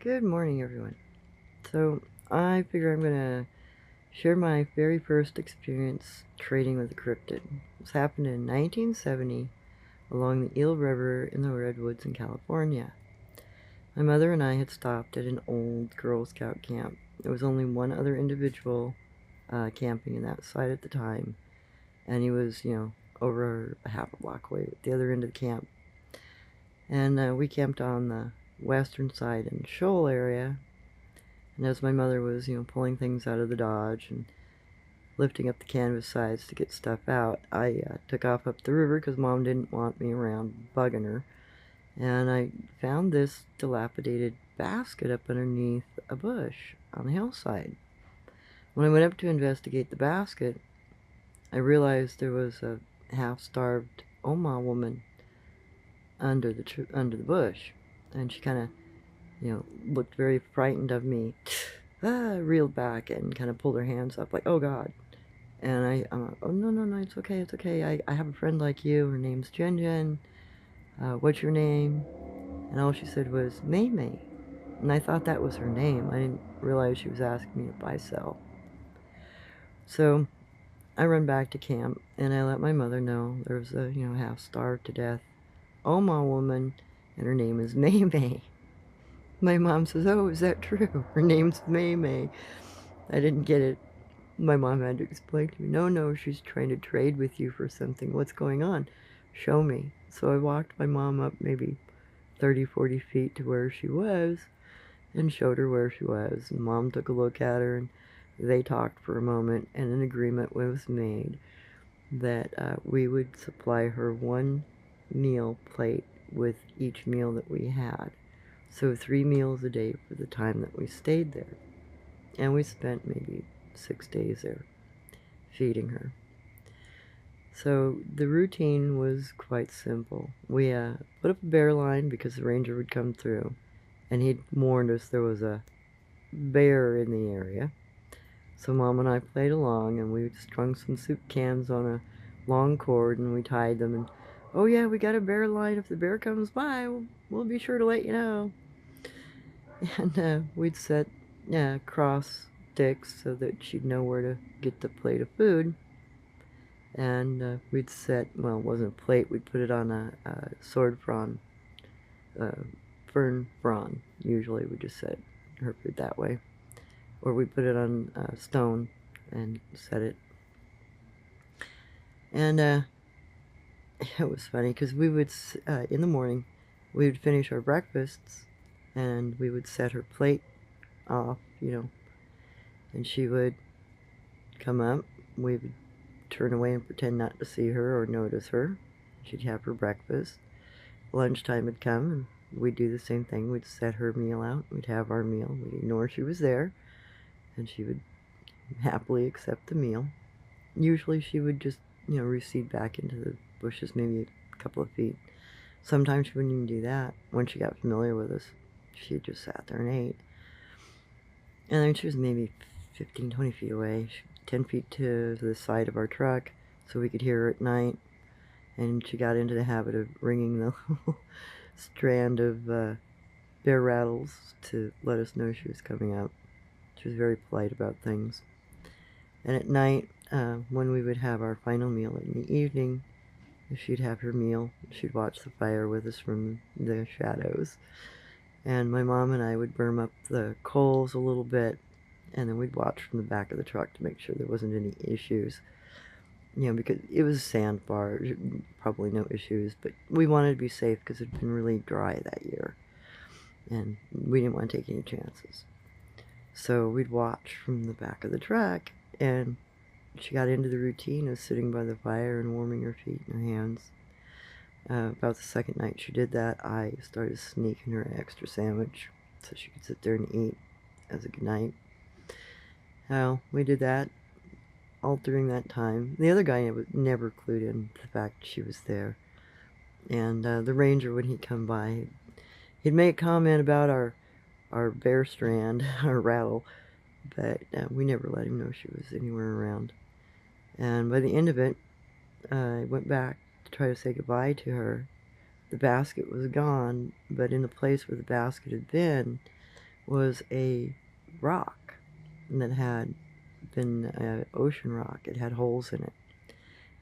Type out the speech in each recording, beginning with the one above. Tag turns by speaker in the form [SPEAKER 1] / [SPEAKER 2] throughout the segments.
[SPEAKER 1] Good morning, everyone. So, I figure I'm going to share my very first experience trading with a cryptid. This happened in 1970 along the Eel River in the Redwoods in California. My mother and I had stopped at an old Girl Scout camp. There was only one other individual camping in that site at the time, and he was, over a half a block away at the other end of the camp. And we camped on the western side in the shoal area. And as my mother was, pulling things out of the Dodge and lifting up the canvas sides to get stuff out, I took off up the river because Mom didn't want me around bugging her. And I found this dilapidated basket up underneath a bush on the hillside. When I went up to investigate the basket, I realized there was a half-starved Oma woman under the bush, and she kind of, looked very frightened of me. Reeled back and kind of pulled her hands up like, oh God. And I'm like, oh, no, it's okay. I have a friend like you. Her name's Jen Jen. What's your name? And all she said was, May May. And I thought that was her name. I didn't realize she was asking me to buy sell. So I run back to camp and I let my mother know there was a, half starved to death Oma woman and her name is May May. My mom says, oh, is that true? Her name's May May. I didn't get it. My mom had to explain to me, no, she's trying to trade with you for something. What's going on? Show me. So I walked my mom up maybe 30, 40 feet to where she was and showed her where she was. And Mom took a look at her and they talked for a moment and an agreement was made that we would supply her one meal plate with each meal that we had. So 3 meals a day for the time that we stayed there. And we spent maybe 6 days there feeding her. So the routine was quite simple. We put up a bear line because the ranger would come through, and he'd warned us there was a bear in the area. So Mom and I played along, and we strung some soup cans on a long cord, and we tied them, and oh yeah, we got a bear line. If the bear comes by, we'll be sure to let you know. And we'd set cross sticks so that she'd know where to get the plate of food. And we'd set, well, it wasn't a plate, we'd put it on a sword frond, fern frond. Usually we just set her food that way. Or we put it on stone and set it. And it was funny because we would, in the morning, we would finish our breakfasts and we would set her plate off, and she would come up. We would turn away and pretend not to see her or notice her. She'd have her breakfast. Lunchtime would come and we'd do the same thing. We'd set her meal out. We'd have our meal. We'd ignore she was there and she would happily accept the meal. Usually she would just, recede back into the bushes maybe a couple of feet. Sometimes she wouldn't even do that. When she got familiar with us, she just sat there and ate. And then she was maybe 15, 20 feet away, 10 feet to the side of our truck so we could hear her at night. And she got into the habit of ringing the little strand of bear rattles to let us know she was coming up. She was very polite about things. And at night, when we would have our final meal in the evening, she'd have her meal. She'd watch the fire with us from the shadows. And my mom and I would burn up the coals a little bit, and then we'd watch from the back of the truck to make sure there wasn't any issues. Because it was a sandbar, probably no issues, but we wanted to be safe because it had been really dry that year, and we didn't want to take any chances. So we'd watch from the back of the truck, and she got into the routine of sitting by the fire and warming her feet and her hands. About the second night she did that, I started sneaking her an extra sandwich so she could sit there and eat as a goodnight. Well, we did that all during that time. The other guy never clued in to the fact she was there. And the ranger, when he'd come by, he'd make a comment about our bear strand, our rattle, but we never let him know she was anywhere around. And by the end of it, I went back to try to say goodbye to her. The basket was gone, but in the place where the basket had been was a rock that had been ocean rock. It had holes in it.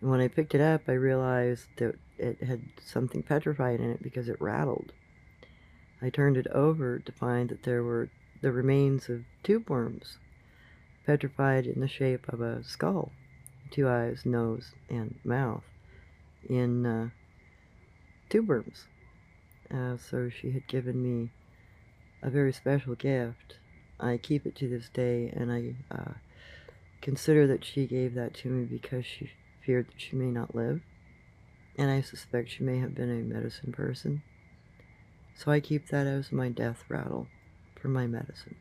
[SPEAKER 1] And when I picked it up, I realized that it had something petrified in it because it rattled. I turned it over to find that there were the remains of tube worms, petrified in the shape of a skull, 2 eyes, nose, and mouth, in tube worms. So she had given me a very special gift. I keep it to this day, and I consider that she gave that to me because she feared that she may not live, and I suspect she may have been a medicine person. So I keep that as my death rattle for my medicine.